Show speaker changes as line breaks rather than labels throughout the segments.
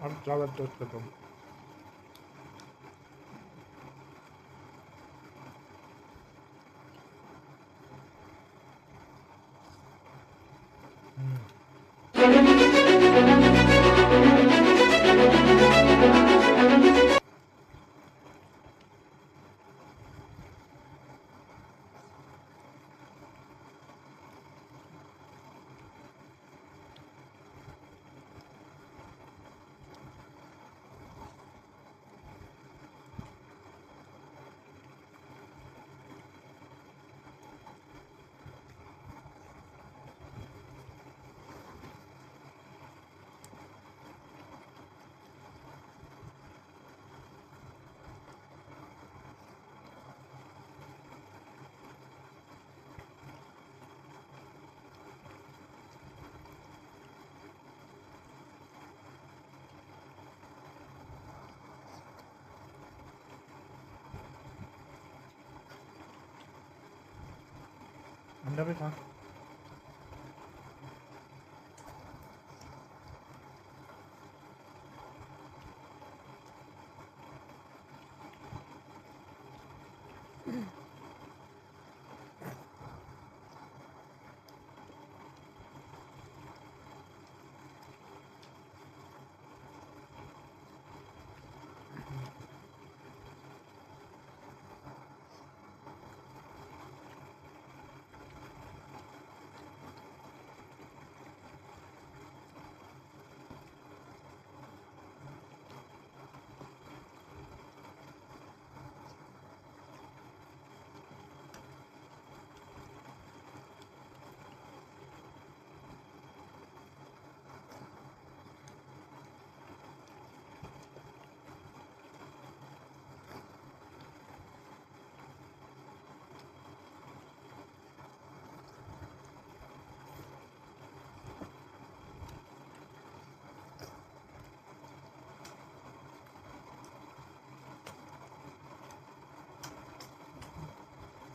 अब चावल टोस्ट करता हूँ। अंडा भी खा।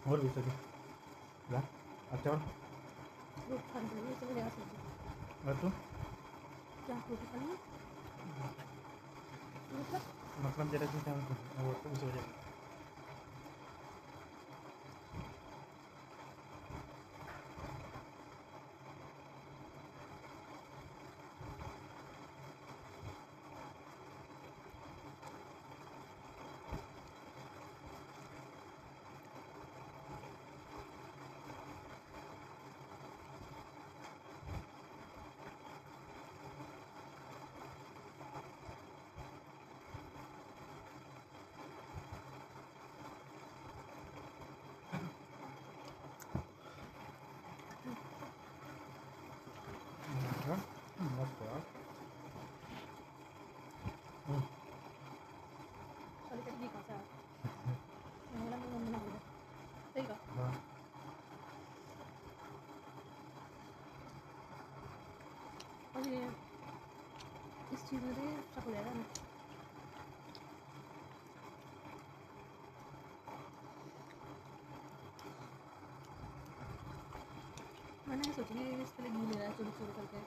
और भी सके ला अच्छा और तू मतलब जरा सी वो तो उस वजह मस्त यार। हाँ
इस चीज़ में भी शक हो जाएगा ना। मैंने सोची इस तरह घी ले रहा है चोरी चोरी करके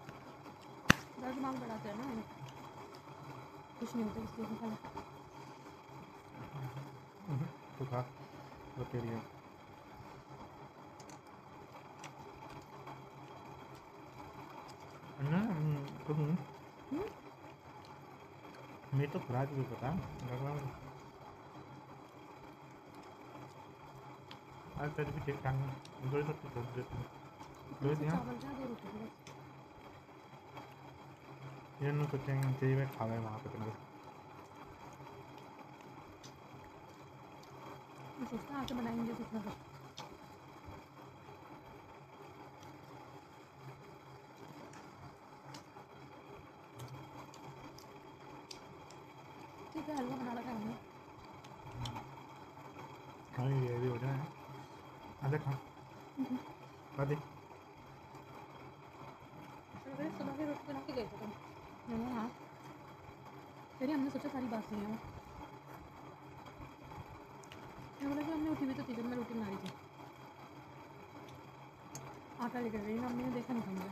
ज़्यादा दिमाग बढ़ाते हैं ना कुछ नहीं होता इस चीज़ में खाना।
तो खा तो तेरी है ना तुम मैं तो खुराक भी पता आज तेरे भी ठीक ठाक दो ही रोटी कर देती हूँ दो दिया
चावल जा 2 रोटी बस।
ये नु सोचेंगे चाहिए मैं खा वहाँ पे तुम्हारे
मैं सोचता आके बनाएंगे कुछ ना कुछ। ठीक है हलवा बना रखा है हमने।
हाँ ये भी हो जाए अरे खा खा दे
सुबह की रोटी बना के गए थे तुम। मैंने हाँ फिर हमने सोचा सारी बासी हैं मैं बोला कि हमने उठी हुई तो थी जब मैं रोटी बना रही थी आटा लेकर गई मम्मी ने देखा नहीं था मुझे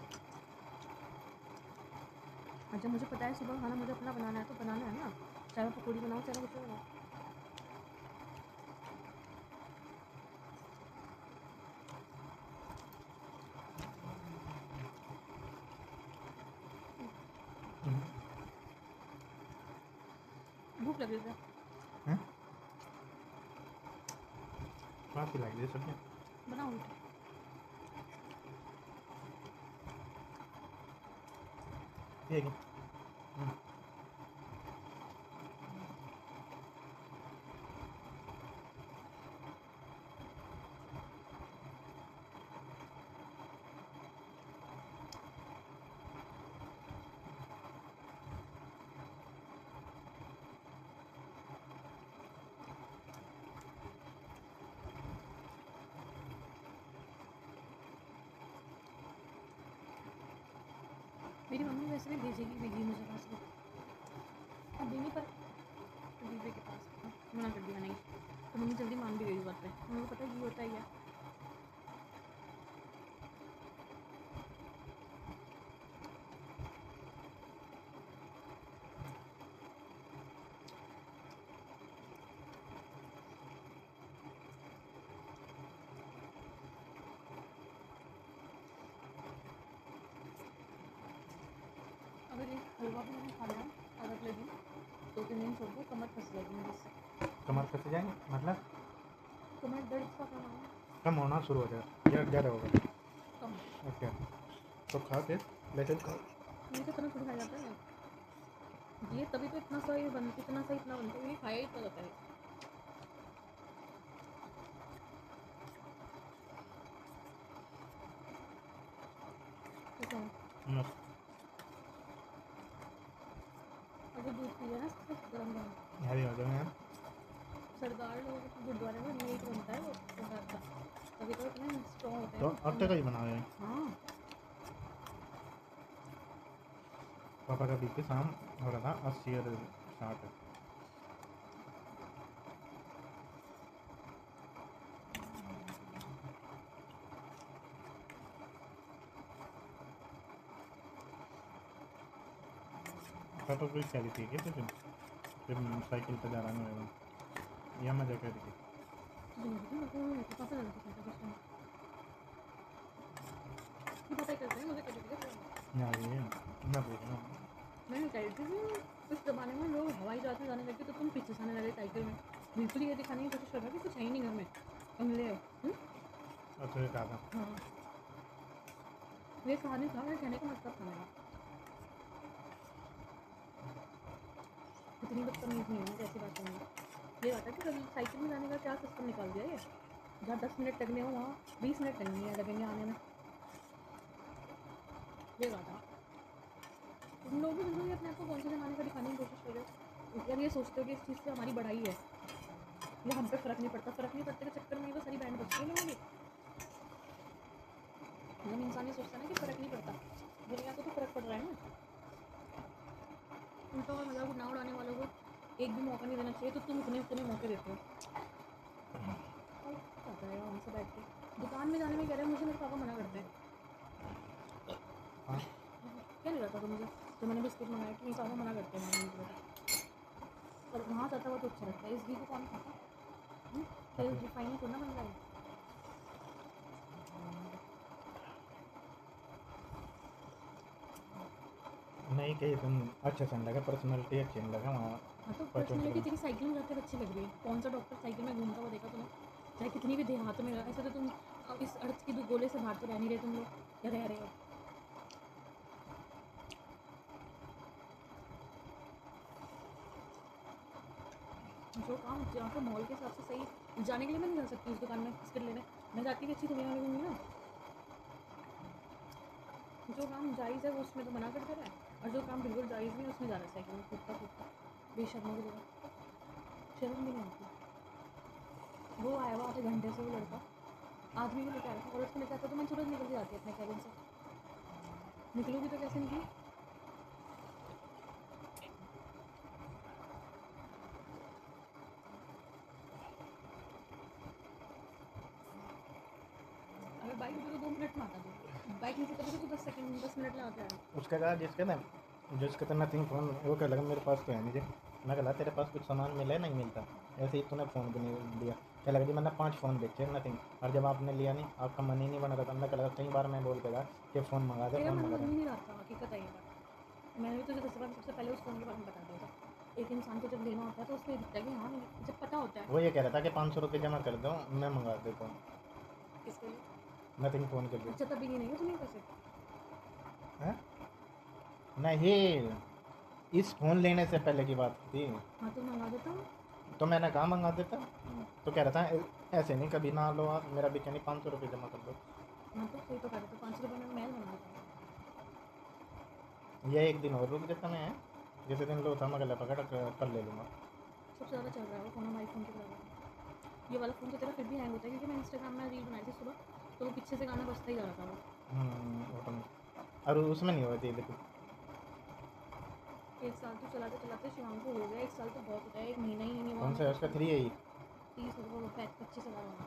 अच्छा मुझे पता है सुबह खाना मुझे अपना बनाना है तो बनाना है ना, चाहे मैं पकौड़ी बनाऊँ चाहे कुछ बनाऊँ। भूख लग रही है
हैं कहाँ की लग रही है सब्जी
बनाऊँ।
ठीक है
मेरी मम्मी वैसे भी भेजेगी मैगी मुझे पास में, अब देनी पर दीदी के पास मना कर दिया नहीं, तो मम्मी जल्दी मान भी गई इस बात पे, उनको पता है ये होता ही है। अगर एक हलवा भी मैंने खा लिया आदत लगी 2-3 दिन छोड़ दो कमर फंस जाएगी मेरे से।
कमर फंस जाएंगे मतलब
कमर दर्द का क्या नाम है?
कम होना शुरू हो जाएगा या ज़्यादा होगा
कम।
ओके तो खा फिर लेकिन खाओ
ये तो इतना छुड़ खा जाता है ये, तभी तो इतना सा ये बन इतना सा इतना बनता है, ये खाया ही इतना जाता है। ठीक है
मस्त
अगर दूध पिए ना सिर्फ गर्म गर्म।
हरी हो जाएंगे
सरदार लोगों के गुरुद्वारे में मीट बनता है वो सरदार का, तभी तो इतने स्ट्रॉन्ग होते हैं
तो
वो
अब तक ही बना है
हाँ
पापा का बीपी शाम हो रहा था 80 और 60 पापा कोई कह रही थी क्या फिर साइकिल पर जा रहा है या मजा कर रही थी
पता ही करते हैं मुझे कभी कभी
ना ये मैं पूछ रहा हूँ
मैं नहीं कह रही थी कि उस ज़माने में लोग हवाई जहाज में जाने लगे तो तुम पीछे से आने लगे साइकिल में, बिल्कुल ये दिखाने की कोशिश कर रहा कि कुछ है ही नहीं घर में तुम ले आओ।
और तो ये कहा था
हाँ ये कहानी था, मेरे कहने का मतलब था मेरा, इतनी बदतमीज नहीं है जैसी बात नहीं। ये बात है कि कभी साइकिल में जाने का क्या सिस्टम निकाल दिया ये, जहाँ 10 मिनट लगने हो वहाँ 20 मिनट लगेंगे आने में, ये बात है। तुम लोग भी बिल्कुल अपने आप को कौन से ज़माने का दिखाने की कोशिश कर रहे हो, यार ये सोचते हो कि इस चीज़ से हमारी बढ़ाई है या हम पे फ़र्क नहीं पड़ता, फ़र्क नहीं पड़ते के चक्कर में ही तो सारी बैंड बजती है लोगों की। हम इंसान ये सोचता है ना कि फ़र्क नहीं पड़ता, दुनिया को तो फ़र्क पड़ रहा है ना। उल्टा और मजाक ना उड़ाने वालों को एक भी मौका नहीं देना चाहिए, तो तुम उतने मौके देते हो। पता है हमसे बैठ के दुकान में जाने में कह रहे हैं, मुझे मेरे पापा मना करते हैं।
हाँ
क्या नहीं रहता था मुझे जब मैंने बिस्किट मंगाया कि मेरे पापा मना करते हैं मांगने के लिए, और वहाँ जाता हुआ तो अच्छा लगता है। इस घी को कौन खाता? तेल रिफाइन थोड़ा ना बन रहा है।
नहीं कही तुम अच्छा सन लगा पर्सनैलिटी अच्छी नहीं लगा वहाँ
हाँ तो
बच्चों के
पर्सनैलिटी
लिए
तेरी साइकिल में जाते हुए अच्छी लग रही है, कौन सा डॉक्टर साइकिल में घूमता हुआ देखा तुम्हें? चाहे कितनी भी देहात में ऐसे तो तुम इस अर्थ की गोले से बाहर तो रह नहीं रहे तुम लोग, या रह रहे हो? जो काम जहाँ पे मॉल के हिसाब से सही, जाने के लिए मैं नहीं जा सकती उस दुकान में बिस्किट लेने, मैं जाती भी अच्छी दुनिया में घूमूंगी ना। जो काम जायज़ है वो उसमें तो मना कर दे रहा है, और जो काम बिल्कुल जायज़ नहीं है उसमें जा रहा है साइकिल में कूदता कूदता बेशर्मों की जगह, शर्म भी नहीं आती। वो आया हुआ आधे घंटे से, वो लड़का आदमी को लेकर आया था, औरत को लेकर आता तो मैं तुरंत निकल के जाती अपने कैबिन से। निकलोगी तो कैसे निकली? अगर बाइक होती तो 2 मिनट में आता, तो बाइक नहीं थी तभी तो 10 मिनट में आते हैं।
उसका कहा जिसके ना जिसके तो नथिंग फ़ोन वो कह लगा मेरे पास तो है नहीं जी। मैं कहा तेरे पास कुछ सामान मिला है नहीं मिलता, ऐसे ही तूने फ़ोन भी नहीं दिया। कह लगा जी मैंने 5 फ़ोन बेचे नथिंग, और जब आपने लिया नहीं आपका मन ही नहीं बना रहा था। मैं कह लगा कई बार मैं बोल के गया कि फ़ोन मंगा दे
तेरा
फ़ोन
मन
मंगा
मन
दे।
ही नहीं रहा था, हकीकत है ये बात। मैंने भी तुझे सबसे पहले उस फ़ोन के बारे में बता दिया था। एक इंसान को जब लेना होता है तो उसको ये दिखता है कि हाँ जब पता होता है
वो ये कह रहा था कि 500 रुपये जमा कर दो मैं मंगा देता हूँ
किसके लिए।
नथिंग फ़ोन के लिए।
अच्छा तभी ये नहीं है तुम्हें पैसे।
हैं? नहीं, इस फ़ोन लेने से पहले की बात थी।
हाँ तो मंगा देता हूँ।
तो मैंने कहा मंगा देता। तो कह रहा था ऐसे नहीं कभी ना लो आप, मेरा भी कहनी 500 रुपये जमा कर दो।
हाँ तो सही तो कह रहे थे 500 रुपये में महल बना देता हूँ।
ये एक दिन और रुक जाता मैं, जैसे दिन लो था मैं गला पकड़ कल ले लूँगा।
सबसे ज़्यादा चल रहा है वो फ़ोन हमारे फ़ोन के बराबर। ये वाला फ़ोन तो तेरा फिर भी हैंग होता है क्योंकि मैं इंस्टाग्राम में रील बनाई थी सुबह तो वो पीछे से गाना बजता ही जा रहा था वो।
ऑटोमेटिक और उसमें नहीं होती देखो।
1 साल तो चलाते चलाते शिवांग को हो गया। 1 साल तो बहुत होता है, 1 महीना ही नहीं हुआ
कौन सा है उसका 3 है ही।
30 25,000 होगा।